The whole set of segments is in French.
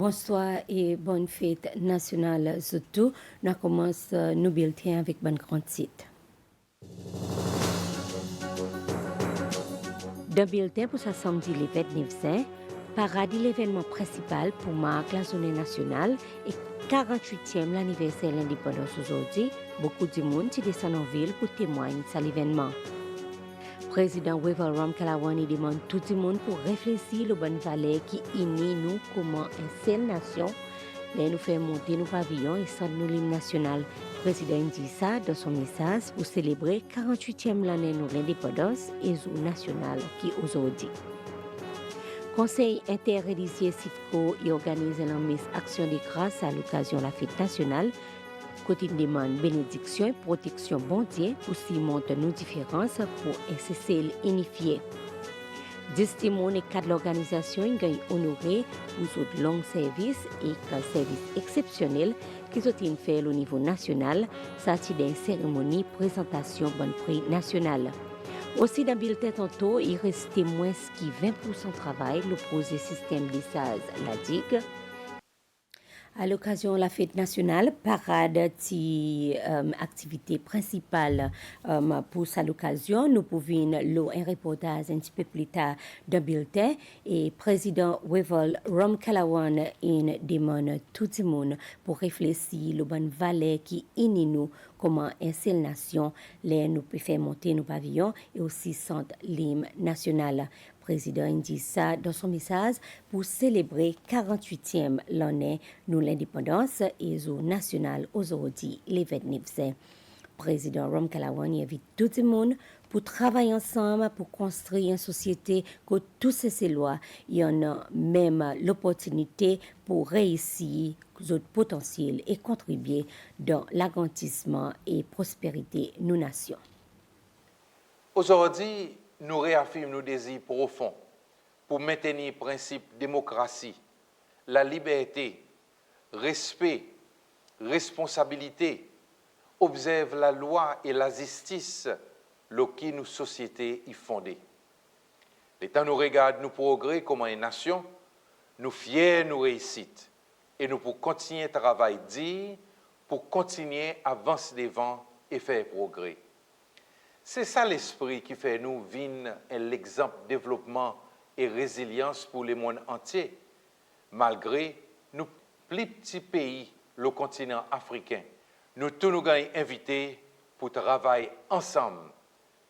Bonsoir et bonne fête nationale surtout. Nous commençons nos bulletins avec un grand titre. Dans le bulletin pour ce samedi le 29 juin, parade l'événement principal pour marquer la journée nationale et 48e l'anniversaire de l'indépendance aujourd'hui. Beaucoup de monde qui descend en ville pour témoigner de cet événement. Président Weval Ram Kalawani demande tout le monde pour réfléchir aux bonnes valeurs qui unissent nous comme une seule nation. Là, nous faisons monter nos pavillons et centre nos l'hymne national. Le président dit ça dans son message pour célébrer 48e l'année de l'indépendance et jour national qui est aujourd'hui. Conseil interreligieux CIFCO y organise une messe action de grâce à l'occasion de la fête nationale. Côté demande bénédiction et protection bon Dieu pour s'y monter nos différences pour un CCL unifié. 10 témoins et 4 organisations ont honoré pour ce long service et un service exceptionnel qu'ils ont fait au niveau national, sorti d'une cérémonie présentation bon prix national. Aussi, dans le bulletin tantôt, il restait moins que 20% de travail, le projet système d'essage, la digue. À l'occasion de la fête nationale, parade activité principale pour cette occasion. Nous pouvons lire un reportage un petit peu plus tard dans le bulletin. Et président Weval Ram Kalawan demande tout le monde pour réfléchir aux bonnes valeurs qui unissent nous comme une seule nation. Là, nous pouvons faire monter nos pavillons et aussi sentir l'hymne national. Le président dit ça dans son message pour célébrer 48e l'année de l'indépendance et jour national aujourd'hui, le 29 juin. Le président Ram Kalawani invite tout le monde pour travailler ensemble pour construire une société que tous ces lois y en a même l'opportunité pour réussir notre potentiel et contribuer dans l'agrandissement et prospérité de nos nations. Aujourd'hui, nous réaffirmons nos désirs profonds pour maintenir le principe démocratie, la liberté, respect, responsabilité, observe la loi et la justice, qui nos sociétés y fondées. L'État nous regarde nos progrès comme une nation, nous fiers nous réussites et nous pour continuer à travailler pour continuer à avancer devant et faire progrès. C'est ça l'esprit qui fait nous vivre l'exemple de développement et résilience pour le monde entier, malgré nos plus petits pays, le continent africain. Nous tous nous sommes invités pour travailler ensemble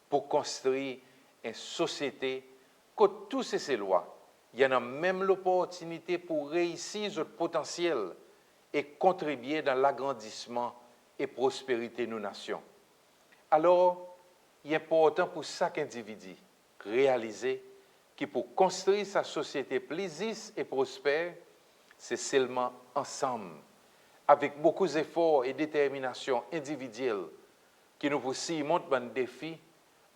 pour construire une société que tous ces lois, il y en a même l'opportunité pour réussir notre potentiel et contribuer dans l'agrandissement et prospérité de nos nations. Alors, il est important pour chaque individu réaliser que pour construire sa société plus juste et prospère, c'est seulement ensemble, avec beaucoup d'efforts et détermination individuelle, que nous pouvons monter un défi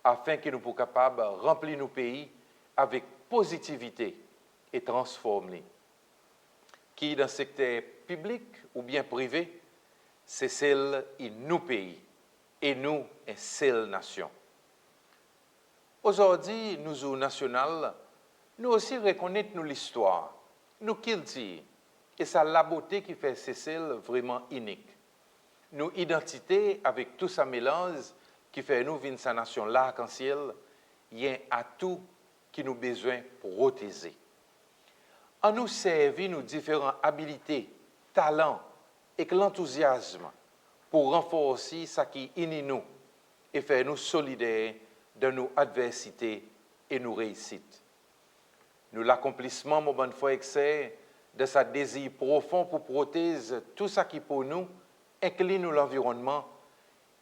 afin que nous soyons capables de remplir nos pays avec positivité et transformer. Qui dans le secteur public ou bien privé, c'est celle de nos pays et nous, une seule nation. Aujourd'hui, nous, au national, nous aussi reconnaissons l'histoire, nous culture, et c'est la beauté qui fait ces celles vraiment unique. Nos identités, avec tout ça mélange, qui fait nous vivre sa nation l'arc-en-ciel, il y a un atout qui nous besoin pour protéger. En nous servir nos différentes habiletés, talents et l'enthousiasme pour renforcer ce qui unit nous et faire nous solidaires dans nos adversités et nos réussites. Nous l'accomplissement, mon bonne foi, excès de sa désir profond pour protéger tout ce qui pour nous incline l'environnement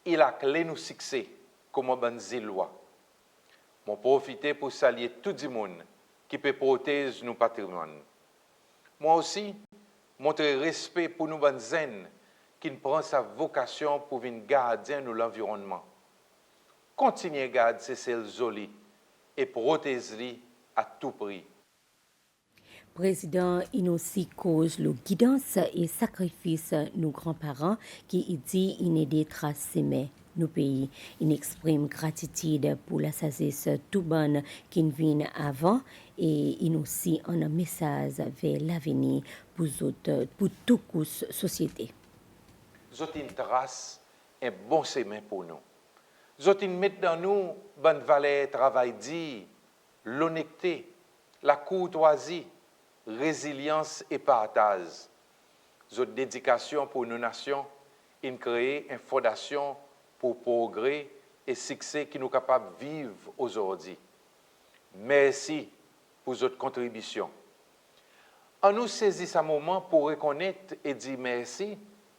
et la clé nous succès comme un bon loi. Mon profiter pour saluer tout le monde qui peut protéger nos patrimoines. Moi aussi, montrer respect pour nos bonnes zen qui prend sa vocation pour venir garder de l'environnement. Continuez à garder ces celles jolies et protéger-les à tout prix. Président, il aussi cause le guidance et sacrifice nos grands-parents qui dit il des traces semées. nos pays. Il exprime gratitude pour la sagesse tout bonne qui vient avant et il aussi un message vers l'avenir pour toute société. Zot une trace un bon chemin pour nous. Zot une mettre dans nous bonne valeur travail dit, l'honnêteté, la courtoisie, résilience et partage. Zot dédication pour nos nations, in créer une fondation pour progrès et succès qui nous capables de vivre aujourd'hui. Merci pour votre contribution. On nous saisit ce moment pour reconnaître et dire merci,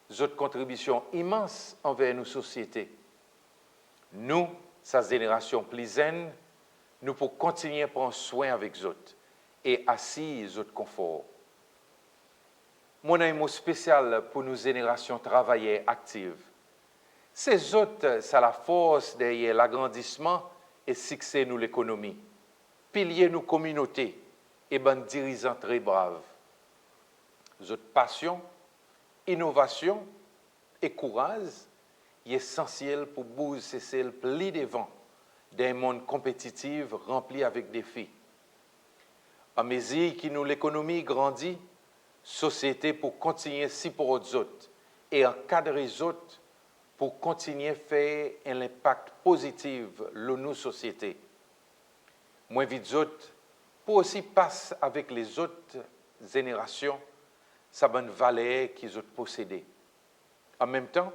votre contribution immense envers nos sociétés. Nous, sa génération plus zen, nous pouvons continuer à prendre soin avec eux et assis votre confort. Mon amour spécial pour nos générations travaillées actives. Ces autres, c'est la force derrière l'agrandissement et succès de l'économie. Pilier nos communautés et ben dirigeants très braves. Votre passion, innovation et courage est essentiel pour booster celle plus devant d'un monde compétitif rempli avec défis. À mesure que l'économie grandit, société pour continuer à supporter les autres et encadrer les autres pour continuer à faire un impact positif dans nos sociétés. Moins vite autres, pour aussi passer avec les autres générations, sa bonne valeur qu'ils ont possédée. En même temps,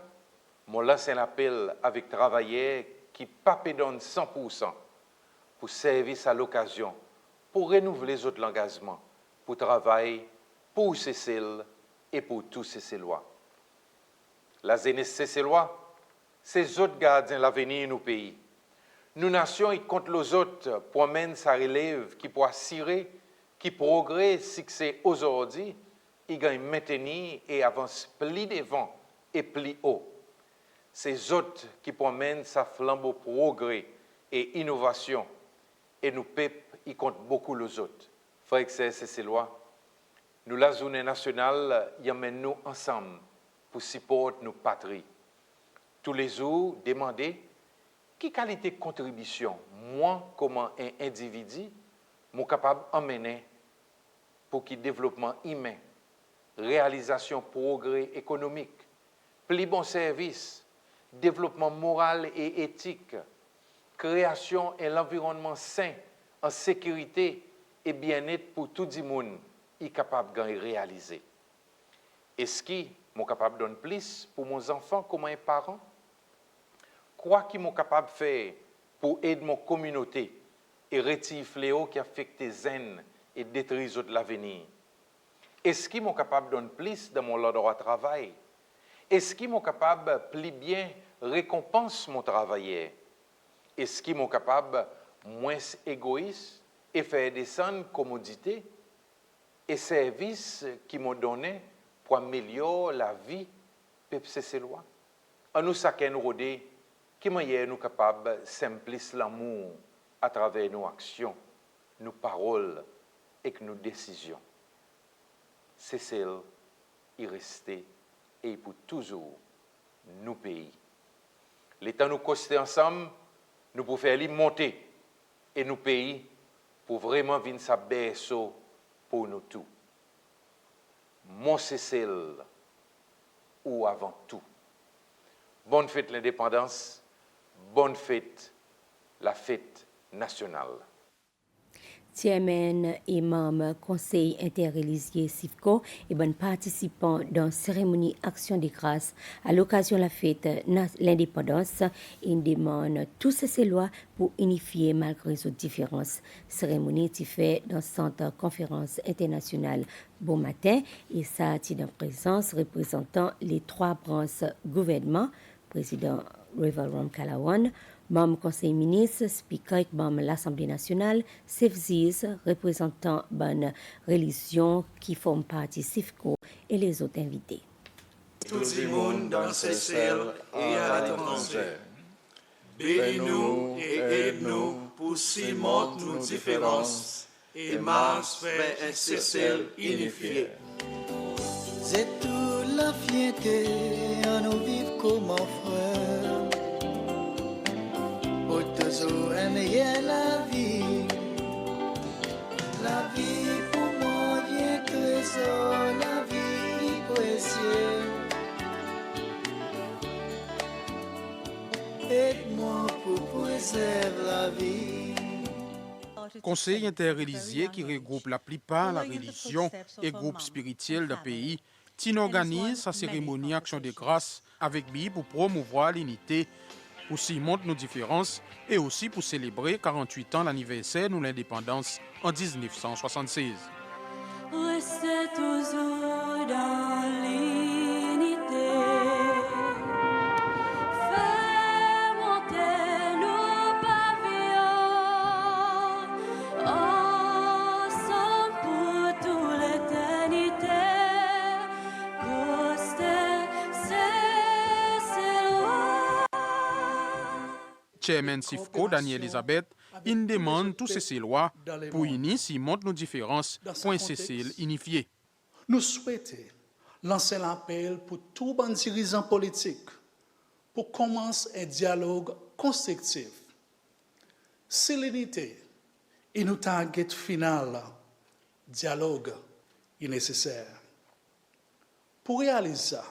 moi lance un appel avec travailleurs qui papedonnent 100% pour servir à l'occasion, pour renouveler les autres l'engagement, pour travailler pour Cécile et pour tous Cécillois. La jeunesse Cécillois, c'est autres gardiens l'avenir de nos pays. Nous nations et contre les autres pour mener sa relève qui pour assurer qui progresse succès aujourd'hui, il gagne maintenir et avance plus devant et plus haut. Ces autres qui promènent sa flambeau progrès et innovation et nous peuple y compte beaucoup les autres. Frères et sœurs Cécillois, nous la journée nationale y emmène nous ensemble pour supporter nos patries. Tous les jours, demander quelle qualité de contribution, moi, comme un individu, suis capable d'emmener pour qu'il développement humain, réalisation progrès économique, plus bon service, développement moral et éthique, création et l'environnement sain, en sécurité et bien-être pour tout le monde, est capable de réaliser. Est-ce que je suis capable de donner plus pour mes enfants comme un parent? Quoi qu'ils sont capables de faire pour aider mon communauté et retirer le fléau qui affecte les haines et détruit l'avenir? Est-ce qu'ils sont capables de donner plus dans mon endroit de travail? Est-ce qu'ils sont capables de plus bien récompenser mon travailleur? Est-ce qu'ils sont capables de moins égoïste et faire descendre commodité et services qui m'ont donné pour améliorer la vie de ces lois? En nous chacun rodé, qui manière nous capables de simplifier l'amour à travers nos actions, nos paroles et nos décisions. C'est celle y rester et pour toujours nos pays. L'État nous coster ensemble, nous pouvons faire monter et nos pays pour vraiment venir sa berceau pour nous tous. Mon Cécile ou avant tout. Bonne fête l'indépendance, bonne fête la fête nationale. Chairman et membre Conseil interreligieux CIFCO et bon participant dans la cérémonie Action des Grâces à l'occasion de la fête l'indépendance. Il demande tous ces lois pour unifier malgré les différences. Cérémonie qui fait dans le centre conférence internationale bon matin et ça a en présence représentant les trois branches gouvernement, président Reverend Kalawan, membre conseil ministre, speaker membre l'Assemblée nationale, Sefziz, représentant bonne religion qui forment partie CIFCO et les autres invités. Tout le monde dans ses ciels et à l'étranger. Bénis-nous et aide-nous pour surmonter nos différences et marche vers un Cécile unifié. C'est toute la fierté à nous vivre comme un frère. bien la vie. La vie pour moi vient trésor, la vie précieuse. Aide-moi pour préserver la vie. Conseil interreligieux qui regroupe la plupart la religion et groupes spirituels du pays, qui organise sa cérémonie Action de grâce avec lui pour promouvoir l'unité, pour s'y montrer nos différences et aussi pour célébrer 48 ans l'anniversaire de l'indépendance en 1976. Restez toujours dans l'unité. Fais monter nos pavillons ensemble pour toute l'éternité. Restez, c'est loin. Chairman Sifco, Daniel Elisabeth, il demande tous ces lois pour unir s'y montre nos différences pour un CCL unifié. Nous souhaitons lancer l'appel pour tous les dirigeants politiques pour commencer un dialogue constructif. Si l'unité est notre target final, dialogue est nécessaire. Pour réaliser ça,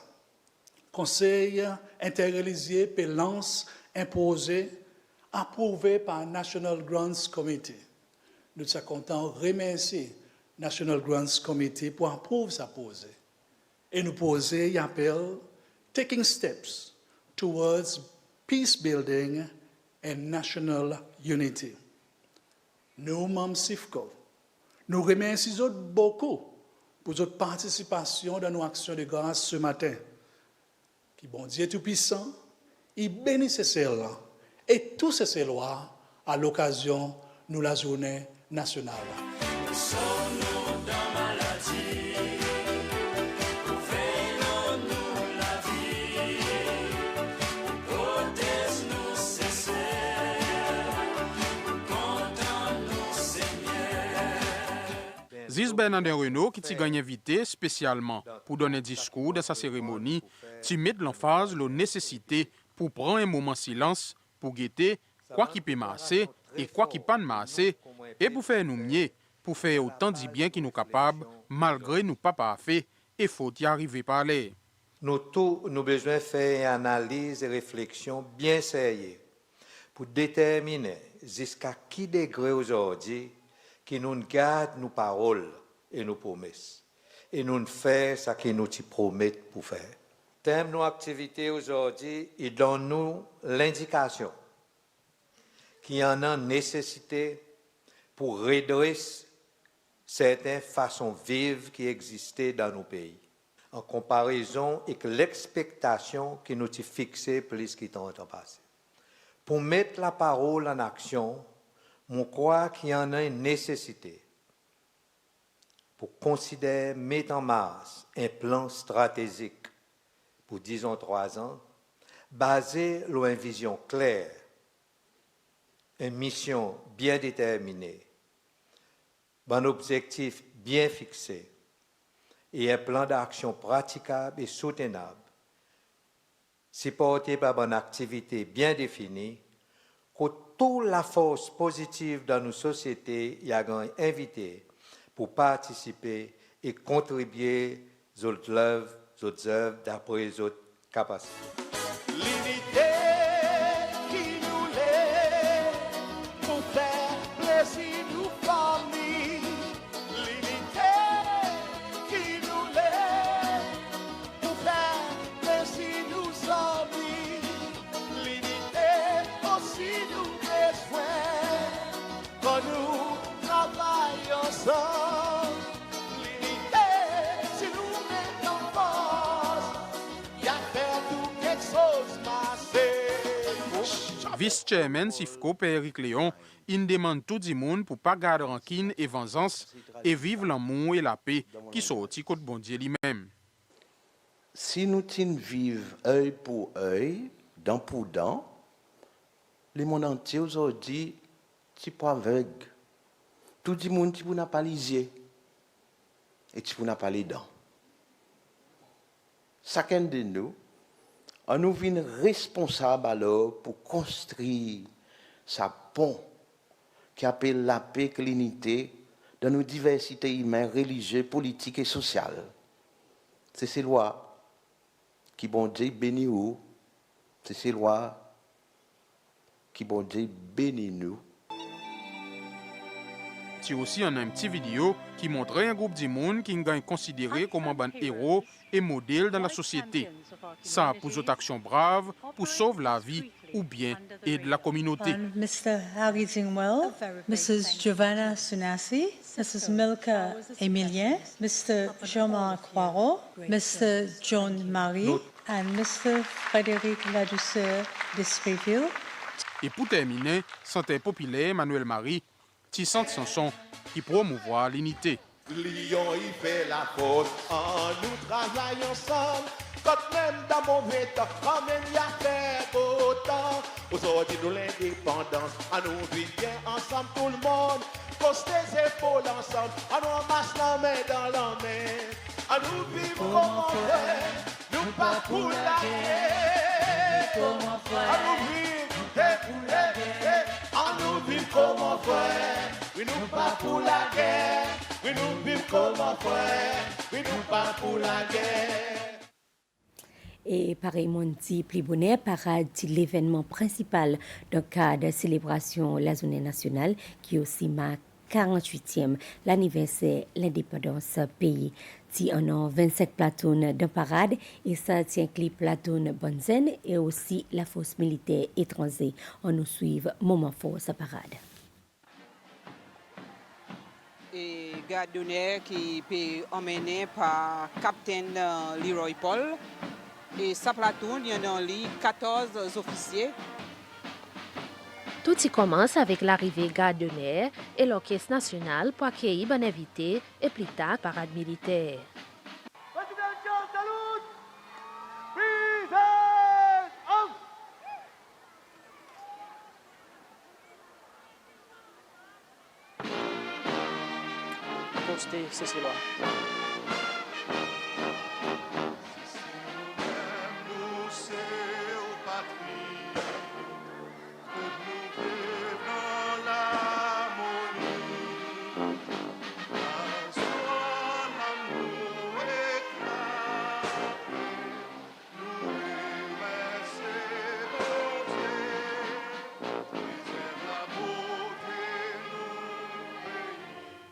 Conseil interreligieux peut lancer imposé, approuvé par National Grants Committee. Nous sommes contents de remercier National Grants Committee pour approuver sa posée. Et nous poser l'appel Taking Steps Towards Peace Building and National Unity. Nous, membres Sifco, nous remercions beaucoup pour votre participation dans nos actions de grâce ce matin. Qui bon Dieu Tout-Puissant, il bénisse celle-là et tous ces lois à l'occasion de la journée nationale. Nous sommes dans maladie, ouvrez-nous la vie, protège-nous Seigneur, contente-nous Seigneur. Ziz Bernardin Renault, qui t'y gagne invité spécialement pour donner un discours de sa cérémonie, t'y met de l'emphase la nécessité pour prendre un moment de silence pour guetter quoi qui peut masser et quoi qui pas masser et pour faire nous mieux, pour faire autant de bien qui nous capables malgré nous pas parfaits et faut y arriver par là. Nous tous, nous besoin faire une analyse et réflexion bien sérieuse pour déterminer jusqu'à qui degré aujourd'hui qui nous garde nos paroles et nos promesses et nous faire ce que nous te promettons pour faire. Thème de nos activités aujourd'hui, il donne nous l'indication qu'il y en a nécessité pour redresser certaines façons vives qui existaient dans nos pays, en comparaison avec l'expectation qui nous a fixée plus qu'il temps passé. Pour mettre la parole en action, je crois qu'il y en a une nécessité pour considérer, mettre en marche un plan stratégique pour, disons, 3 ans, basé sur une vision claire, une mission bien déterminée, un objectif bien fixé et un plan d'action praticable et soutenable, supporté par une activité bien définie, que toute la force positive dans nos sociétés y a invité pour participer et contribuer aux œuvres d'après les autres capacités. L'unité qui nous lève pour faire plaisir nous familles. L'unité qui nous lève pour faire plaisir nous amis. L'unité aussi nous besoin quand nous travaillons ensemble. L'unité si nous mettons en force, y a fait tout quelque chose passer. Vice-chairman Sifco, Père Léon, il demande tout le monde pour ne pas garder rancune et vengeance et vivre l'amour et la paix qui sont au côté de bon Dieu lui-même. Si nous vivons œil pour œil, dent pour dent, le monde entier aujourd'hui, c'est pas aveugle. Tout le monde n'a pas les yeux et tu n'a pas les dents. Chacun de nous, on nous vient responsable alors pour construire sa pont qui appelle la paix et l'unité dans nos diversités humaines, religieuses, politiques et sociales. C'est ces lois qui, bon Dieu, bénit nous. C'est ces lois qui, bon Dieu, bénit nous. C'est aussi un petit vidéo qui montrait un groupe de monde qui est considéré comme un bon héros et modèle dans la société. Ça pour une action brave, pour sauver la vie ou bien aider la communauté. Mr. Harry Dingwell, Mrs. Giovanna Sunasi, Mrs. Milka Emilien, Mr. Jean-Marc Poirot, Mr. John Marie, and Mr. Frédéric Ladouceur de Sprayville. Et pour terminer, santé populaire Emmanuel Marie, Tissante Sanson qui promouvoit l'unité. Lion y fait la faute, nous travaillons ensemble. Quand même dans mauvais temps, quand même y a fait beau temps. Aujourd'hui nous l'indépendance, à nous vivre bien ensemble tout le monde. Poster ses épaules ensemble, à nous marche la main dans la main. À nous vivre comme on veut, nous pas pour la guerre. À nous vivre, à nous vivre comme on veut. Oui nous pas pour la guerre, oui nous vivre comme on veut. Oui nous pas pour la guerre. Et pareillement dit, plus bonnet parade l'événement principal d'un cadre de célébration la journée nationale qui aussi marque 48e l'anniversaire de l'indépendance pays. Ti en a 25 platoons de parade et ça tient clip platoon Bonzen et aussi la force militaire étrangère. On nous suit moment fort sa parade. Et garde d'honneur qui est emmené par capitaine Leroy Paul. Et sa platoon, il y en a 14 officiers. Tout y commence avec l'arrivée garde d'honneur et l'orchestre national pour accueillir un invité et plus tard parade militaire. Posté, c'est là.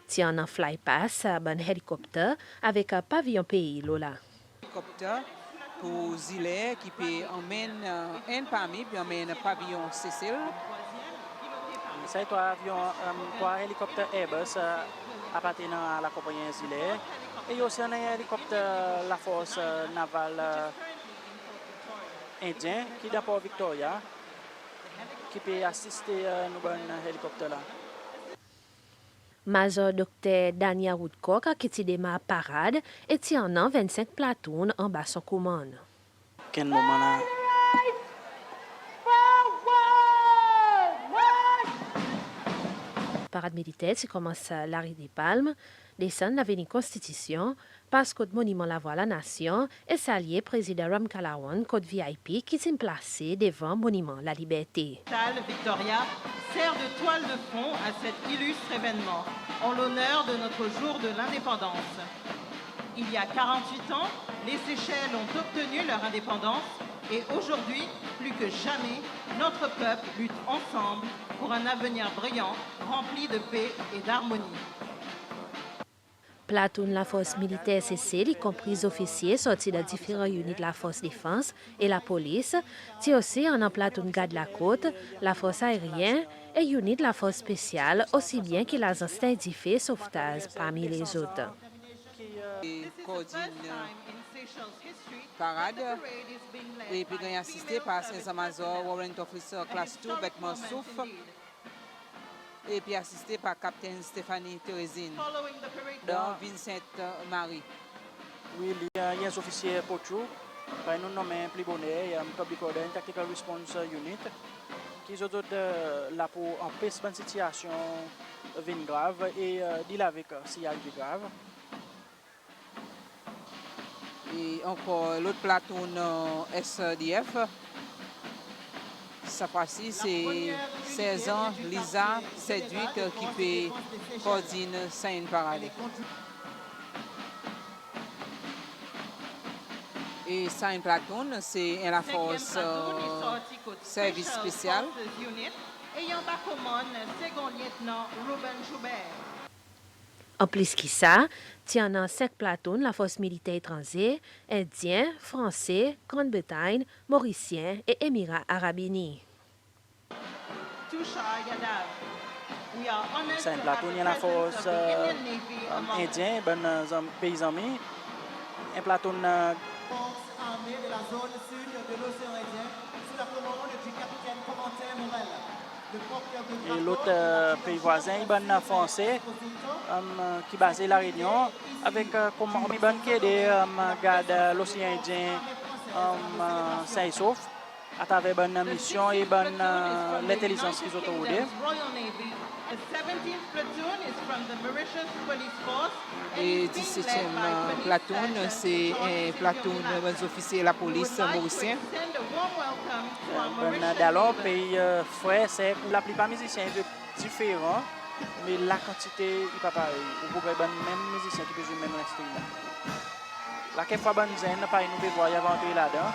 Tient un fly pass à un hélicoptère avec un pavillon pays Lola. Hélicoptère pour Zile qui peut emmène un parmi puis emmène pavillon Cécile. C'est un avion, un hélicoptère Airbus appartenant à la compagnie Zile. Et aussi un hélicoptère la force navale indien qui est dans Port Victoria qui peut assister nous un hélicoptère là. Major Dr. Dania Woodcock a quitté des parade et tient en 25 platoons en bas son commande. Quel moment là? Parade militaire qui commence à l'Arrêt des Palmes, descend l'avenue Constitution, passe côte monument la voie à la nation et s'allier président Ram Kalawan côte VIP qui s'est placé devant monument la liberté. Victoria sert de toile de fond à cet illustre événement en l'honneur de notre jour de l'indépendance. Il y a 48 ans, les Seychelles ont obtenu leur indépendance et aujourd'hui, plus que jamais, notre peuple lutte ensemble pour un avenir brillant, rempli de paix et d'harmonie. Platoon la force militaire CC, y compris les officiers sortis de différents unités de la force défense et la police, qui aussi en platoon garde la côte, la force aérienne et unité de la force spéciale, aussi bien que les instincts d'effet sauvetage parmi les autres. Et coordine parade et puis il assisté par Saint-Amazon, Warrant Officer Class 2, Beckman Souf, et puis assisté par Capitaine Stéphanie Thérésine dans Vincent Marie. Oui, il y a un officier Pochou, nous nommons plus bonnet, un Public Order Tactical Response Unit, qui sont là pour empêcher une situation grave et dealer avec si elle est grave. Et encore l'autre platoon SDF, cette fois-ci, c'est 16 ans, Lisa Cédric qui peut coordonner une parade. Et ça, une platoon, c'est la force service spécial. Ayant par commande, second lieutenant Ruben Joubert. En plus que ça, tient en 5 platoons la force militaire étrangère, indien, français, Grande-Bretagne, mauricien et Émirats arabes unis. Tushar Yadav. We are honored to C'est un have plateau, il y a the la presence force of the Indian Navy among indien, pays amis. Un plateau forces armées de la zone sud de l'océan Indien sous la commande du capitaine Corentin Morel. Le porteur de et l'autre pays voisin, il français, qui est basé à La Réunion, avec comme qui aide garde l'océan Indien sain et sauf, à travers une mission et l'intelligence qu'ils ont trouvée. The 17th platoon is from the Mauritius Police Force. Et 17e platoon, c'est un platoon des officiers de la police mauricien. Send a warm welcome to our Mauritian D'alors, neighbors. pays frère, c'est pour la plupart musiciens différents, mais la quantité n'est pas pareille. Vous pouvez même musicien qui peut jouer même l'instrument. La quelquefois bonne zen, pas nous pouvons voir y aventurer là-dedans.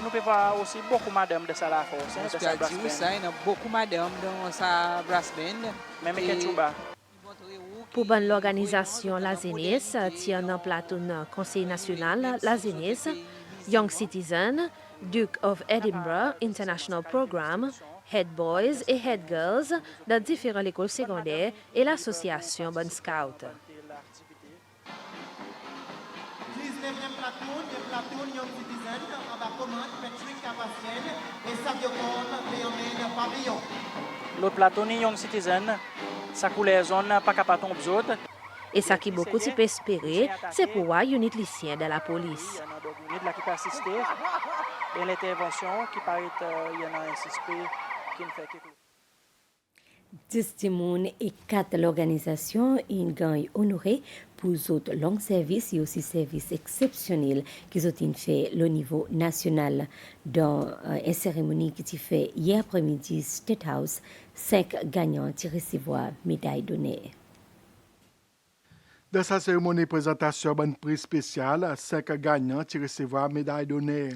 Nous pouvons voir aussi beaucoup de madame de ça la force, de sa brass band. Ça, il y a beaucoup de madame dans sa brass band. Même Ketchuba. Pour bonne l'organisation La Zénis, tient en platoon Conseil national La Zénis, Young Citizen, Duke of Edinburgh International Programme, Head Boys et Head Girls dans différentes écoles secondaires et l'association Bon Scout. 19e platoon, le platoon Young Citizen, en bas commande Patrick Cavassienne et Savio Corne, Léomène Pavillon. L'autre plateau, Young Citizen, sa couleur zone pas capable de tomber autres. Et ça qui beaucoup peut espérer, c'est pour voir unit lycéen de la police. Il y a qui peut assister à l'intervention qui paraît il y en a un suspect qui ne fait que 10 Timoun et 4 l'organisation une gagne honorée pour autres longs services et aussi services exceptionnels qu'ils ont fait au niveau national dans une cérémonie qui fait hier après-midi State House 5 gagnants qui recevoir médaille d'honneur. Dans sa cérémonie de présentation, bonne prix spécial, 5 gagnants qui recevoir médaille d'honneur.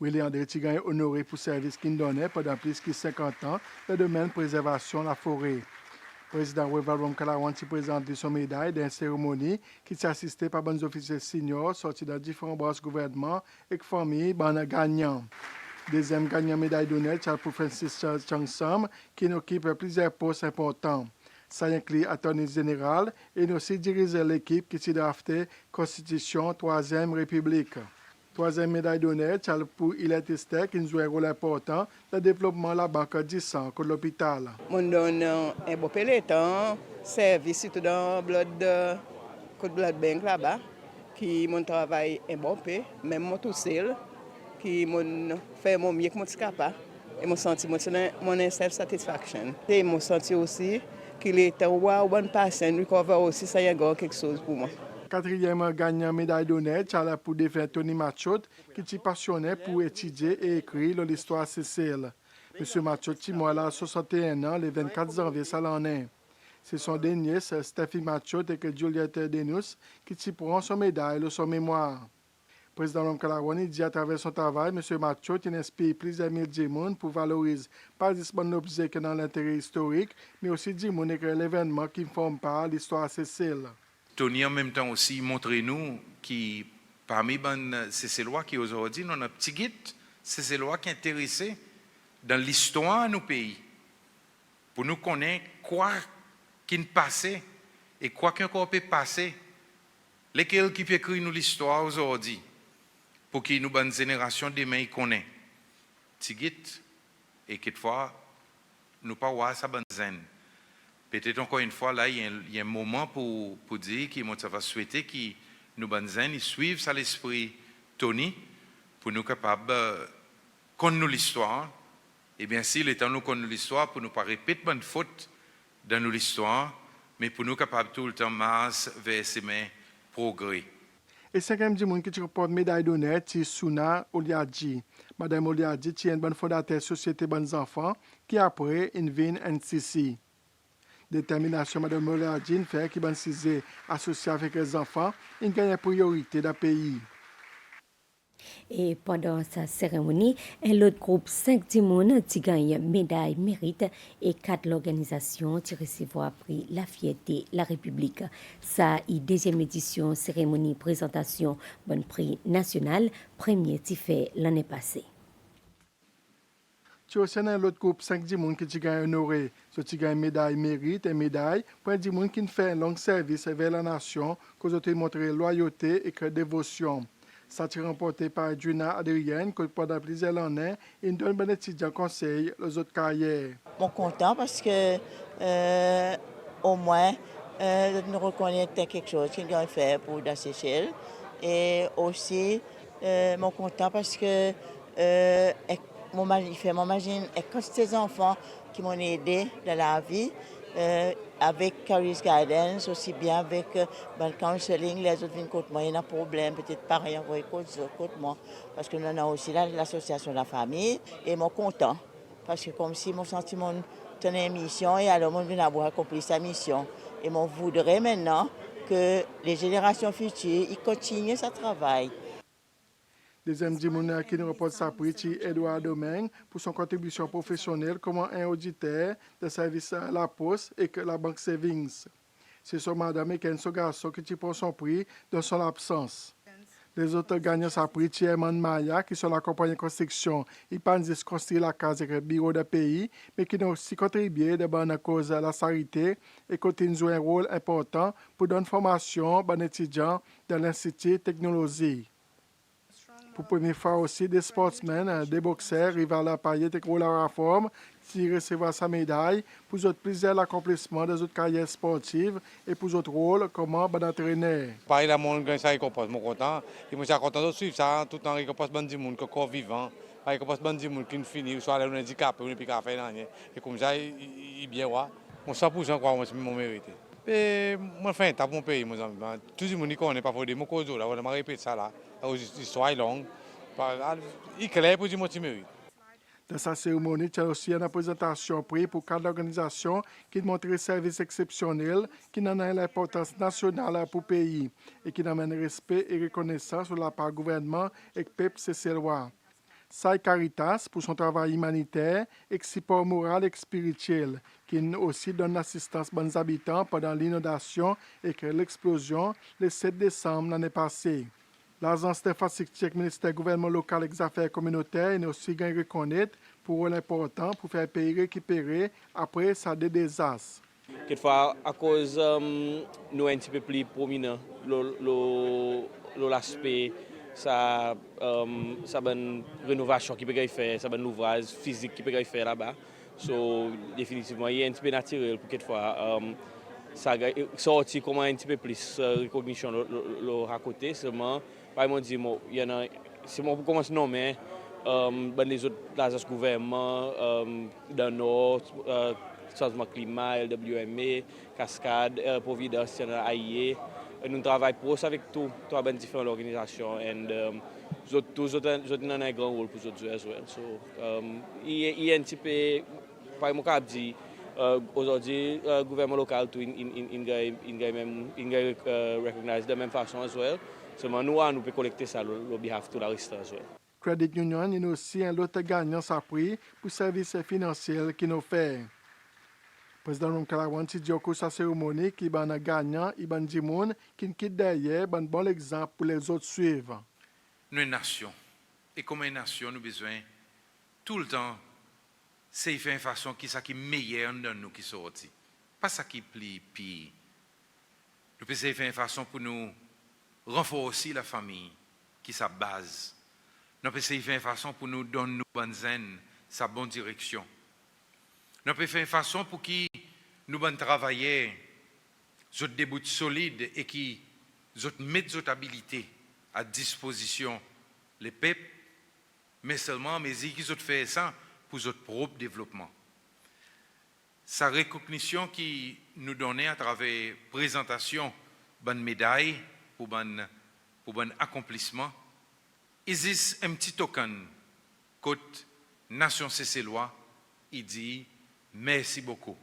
Willy André Tigagne honoré pour service qu'il donnait pendant plus de 50 ans dans le domaine de préservation de la forêt. Le président Wevalom Kalawan qui présente son médaille dans une cérémonie qui s'est assistée par bons officiers seniors sortis de différents branches gouvernement et familles gagnants. Deuxième gagnant médaille d'honneur, c'est pour Francis Changsam qui occupe plusieurs postes importants. Ça inclut attorney général et aussi diriger l'équipe qui s'est draftée Constitution 3e République. Troisième médaille d'honneur, c'est pour Ilet Esther qui joue un rôle important dans le développement de la banque du sang de l'hôpital. Je donne un beau peloton, service surtout dans le blood bank là-bas, qui mon travail un bon peu, même mon tout seul, qui fait mon mieux que mon capable. Et je sens mon self-satisfaction. Et je sens aussi qu'il est un bon patient, recover aussi, ça y a quelque chose pour moi. Quatrième gagnant médaille d'honneur, c'est pour défunt Tony Machot, qui est passionné pour étudier et écrire l'histoire CCL. M. Machot est mort à 61 ans le 24 janvier ça l'année. C'est son dernier, Steffi Machot et Juliette Denus, qui prend son médaille de son mémoire. Le président Rom Kalawan dit à travers son travail, M. Machot inspire plusieurs milliers de monde pour valoriser pas seulement l'objet que dans l'intérêt historique, mais aussi du monde écrire l'événement qui forme part de l'histoire CCL. Tony en même temps aussi montrez-nous qui parmi ces lois qui aujourd'hui nous avons un petit guide, c'est ces lois qui sont intéressées dans l'histoire de nos pays pour nous connaître quoi qui ne passait et quoi qui encore peut passer, lesquels qui peut écrire nous l'histoire aujourd'hui pour que nous bonne génération demain connaît. Petit guide et quelquefois nous pas voir ça bonne zen. Peut-être encore une fois, là, il y a un moment pour dire que moi, ça va souhaiter que nous, bonnes suivent ça l'esprit Tony, pour nous capables de connaître l'histoire. Et bien sûr, le temps nous connaître l'histoire, pour nous pas répéter bonne faute dans l'histoire, mais pour nous capables tout le temps masse vers ces mains progrès. Et cinquième du monde qui remporte médaille d'honneur, c'est Suna Oliadji. Madame Oliadji est une bonne fondatrice Société Bonnes Enfants qui après Invin NCC. Détermination Madame Oliadji fait qui bonne cisée associée avec les enfants, une gagne priorité dans le pays. Et pendant sa cérémonie, un autre groupe 5 Timoun qui gagne médaille mérite et 4 l'organisation qui recevoir prix La Fierté, la République. Ça est deuxième édition cérémonie présentation bon prix national, premier qui fait l'année passée. Tu as aussi l'autre groupe 5 Timoun qui gagne honoré, qui gagne médaille mérite et médaille pour un Timoun qui fait un long service vers la nation, qui a montré loyauté et que dévotion. Ça a été remporté par Juna Adrienne, qui pendant plusieurs années, il donne bon étudiant conseil aux autres carrières. Je suis content parce que au moins, nous reconnaissons quelque chose qu'il a fait pour la Seychelles. Et aussi, je suis content parce que m'imagine quand ces enfants qui m'ont aidé dans la vie, avec Caris Guidance, aussi bien avec le counseling, les autres viennent contre moi, il y a un problème, peut-être pareil, on va contre moi. Parce que nous avons aussi l'association de la famille, et je suis content. Parce que comme si mon sentiment tenait une mission, et alors je viens avoir accompli sa mission. Et je voudrais maintenant que les générations futures, ils continuent ce travail. Deuxième Dimouna qui nous reporte sa prix, c'est Edouard Domingue pour son contribution professionnelle comme un auditeur de service à la Poste et que la Banque Savings. C'est son madame et son garçon qui prend son prix dans son absence. Les autres gagnants sa prix, c'est Eman Maya qui sont la compagnie de construction. Ils pensent construire la case avec le bureau de pays, mais qui ont aussi contribué de bonne cause à la charité et continuent à jouer un rôle important pour donner formation aux étudiants dans l'Institut de technologie. Pour la première fois aussi, des sportsmen, des boxeurs, Rival Payet et Rola Reforme, qui recevront sa médaille pour plusieurs accomplissements des autres carrières sportives et pour d'autres rôles comme entraîneur. Pareil, là, mon gagne ça récompense, je suis content. Et je suis content de suivre ça, tout en récompense de monde qui est encore vivant, récompense de monde qui finit, soit un handicapé, ou pas faire rien. Et comme ça, il est bien, ouais. Mon 100% crois que c'est mon mérité. Et moi, je fais un tas mon pays, mes amis. Tout le monde connaît pas pour dire, moi, je vais répéter ça là. L'histoire est longue. Il est clair pour dire, moi, je mérite. Dans sa cérémonie, il y a aussi une présentation prix pour quatre organisations qui montrent des services exceptionnels qui ont une importance nationale pour le pays et qui amènent respect et reconnaissance de la part du gouvernement et du peuple seychellois. Sai Caritas pour son travail humanitaire et support moral et spirituel, qui aussi donne l'assistance aux habitants pendant l'inondation et que l'explosion le 7 décembre l'année passée. L'agence d'infrastructure du ministère du gouvernement local et des affaires communautaires est aussi reconnaître pour un rôle important pour faire le pays récupérer après sa désastre. Quelquefois, à cause nous un petit peu plus prominent, l'aspect, ça bonne rénovation qui peut faire, ça bonne ouvrage physique qui peut faire là-bas. So, définitivement, il y a un petit peu naturel pour quelquefois. Ça sorti comme un petit peu plus recognition à côté seulement. Par exemple, il y en a, c'est bon pour commencer non mais les autres agences gouvernement dans le nord, changement climat, LWMA, Cascade, Providence, AIE, nous travaillons pour avec tout différentes organisations et tous ont un grand rôle pour nous as well. So, il y a un petit peu, par exemple, dit aujourd'hui, le gouvernement local il recognize de la même façon as well. Seulement nous pouvons collecter ça au behalf de la reste as well. Credit Union est aussi un autre gagnant sa prix pour services financiers qu'il nous fait. Le président Roncalan dit au cours de sa cérémonie qu'il y a un gagnant, il y a un monde qui quitte derrière, un bon exemple pour les autres suivre. Nous sommes une nation. Et comme une nation, nous avons besoin tout le temps c'est faire une façon qui est meilleure de nous qui sortit. Pas ça qui plie pire. Nous pouvons faire une façon pour nous renforcer la famille qui est sa base. Nous pouvons faire une façon pour nous donner nos bonnes zen, sa bonne direction. Nous pouvons faire une façon pour qui nous bonnes travailler, des débuts solides et qui mettent nos habilités à disposition les peuples, mais seulement mais qui fait ça pour notre propre développement. Sa recognition qui nous donnait à travers la présentation de médaille pour bon accomplissement. Is this un petit token côté nation CC-Loi, il dit merci beaucoup.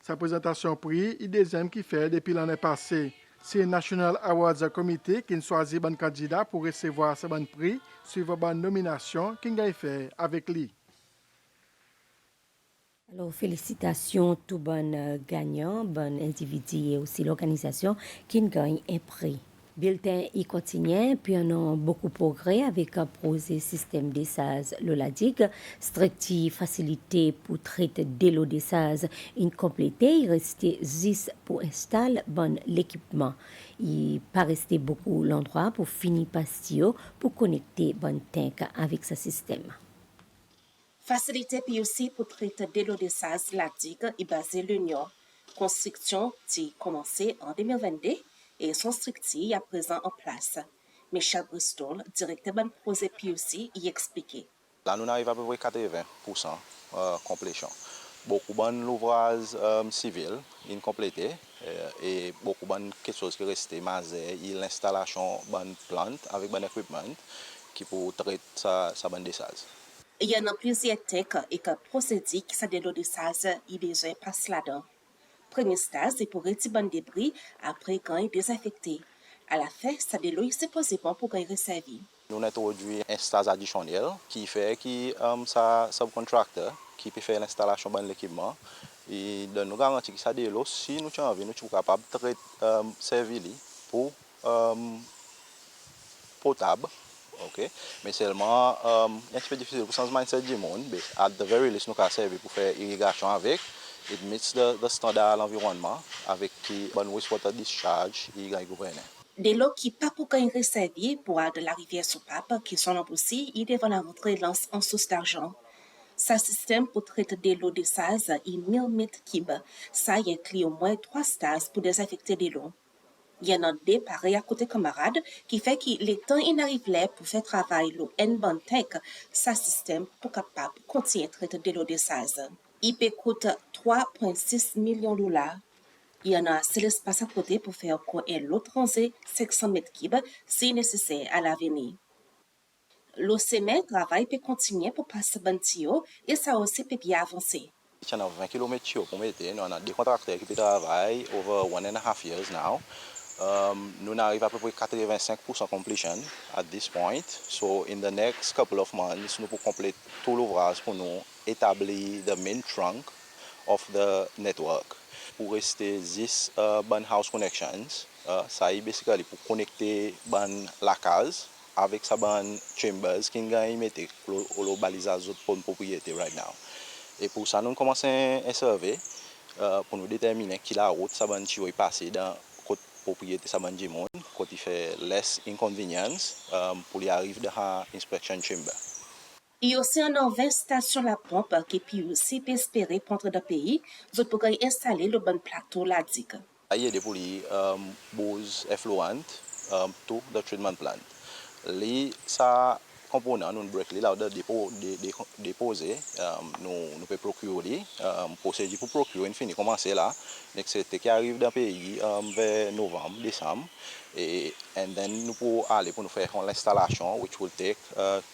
Sa présentation prix, il deuxième qui fait depuis l'année passée. C'est National Awards Committee qui choisit bon candidat pour recevoir ce bon prix suivant bonne nomination qu'il a fait avec lui. Alors, félicitations tout bon gagnant, bon individu et aussi l'organisation qui gagne un prix. Bulletin y continue, puis on a beaucoup progrès avec un projet système d'essage l'OLADIG, stricti facilité pour traiter de l'eau d'essage incomplété, il restait 10 pour installer bon l'équipement. Il pas resté beaucoup l'endroit pour finir pastio pour connecter bon tank avec ce système. Facilité puis aussi pour traiter de l'eau d'essage l'ADIG est basée l'Union. Construction qui commencé en 2022 et son stricti à présent en place. Michel Bristol, directeur du projet PUC, y expliqué. Là, nous arrivons à peu près 80% complétion. Beaucoup de l'ouvrage civil incomplété et beaucoup de choses qui restent masées, l'installation de plantes avec bon équipement qui pour traiter sa bonne dessage. Il y en a plusieurs techs et que procédés qui sont de l'eau dessage, il déjà passe là-dedans. Premier stage, c'est pour retirer les débris après quand il est désaffecté. À la fin, ça de l'eau est supposément pour qu'il resservi. Nous avons introduit un stage additionnel qui fait que sa subcontracteur qui peut faire l'installation de l'équipement et de nous garantir que ça de l'eau, si nous avons envie, nous sommes capables de servir pour potable. Okay. Mais seulement, c'est un peu difficile pour changer mindset du monde, mais à the very least, nous avons servi pour faire irrigation avec. It meets the standard l'environnement avec qui bon wastewater discharge et il gouverne. De l'eau qui pas pour qu'il resservi pour de la rivière Soupape qui sont en aussi, il devant la rentrée lance en source d'argent. Ce système pour traiter de l'eau d'essage est 1000 mètres cubes. Ça y inclut au moins 3 stages pour désaffecter de l'eau. Il y en a deux pareils à côté camarades qui fait que les temps il arrive là pour faire travail l'eau en bon tank, ce système pour capable continuer à traiter de l'eau d'essage. Il peut coûter 3,6 millions de dollars. Il y en a assez d'espace à côté pour faire encore un lot transé 500 mètres cubes si nécessaire à l'avenir. L'OCM travail peut continuer pour passer bon tuyau et ça aussi peut bien avancer. Il y en a 20 km pour mettre. Nous avons des contracteurs qui travaillent over 1.5 years now. Nous arrivons à peu près 85% completion at this point. So in the next couple of months, nous pouvons compléter tout l'ouvrage pour nous établir the main trunk of the network. Pour rester 10 bonnes house connections, ça est basically pour connecter la case avec sa bonne chambers qui gagne mettre au balisage pour une propriété right now. Et pour ça, nous commençons un survey pour nous déterminer qui la route sa bonne est passée dans côté propriété sa bonne du monde, côté fait less inconvenience pour y arriver dans inspection chamber. Il y a aussi un 20 stations la pompe qui peut aussi espérer prendre le pays, vous pourrez installer le bon plateau la digue. Il y a des poulies bouses effluentes to the treatment plant. Ça component nous break là de déposer nous peut procurer procédure pour procurer fini commencer là mais c'était qui arrive dans le pays vers novembre décembre et then nous pour aller pour nous faire l'installation which will take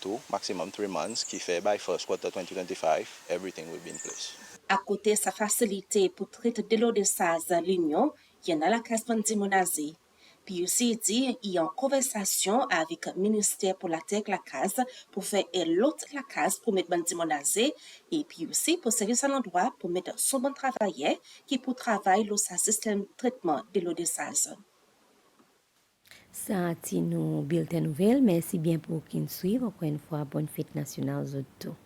2 maximum 3 months qui fait by first quarter 2025 everything will be in place. À côté de sa facilité pour traiter de l'eau de saz l'Union, il y en a la case Bandimonazi. Puis aussi dit il y a une conversation avec le ministère pour la terre la case pour faire l'autre la case pour mettre Bandimonazi et puis aussi pour servir à l'endroit pour mettre son bon travailleur qui pour travailler le système de traitement de l'eau de saz. Ça a été nos bulletins nouvelles. Merci bien pour qui nous suivent. Encore une fois, bonne fête nationale aux autres.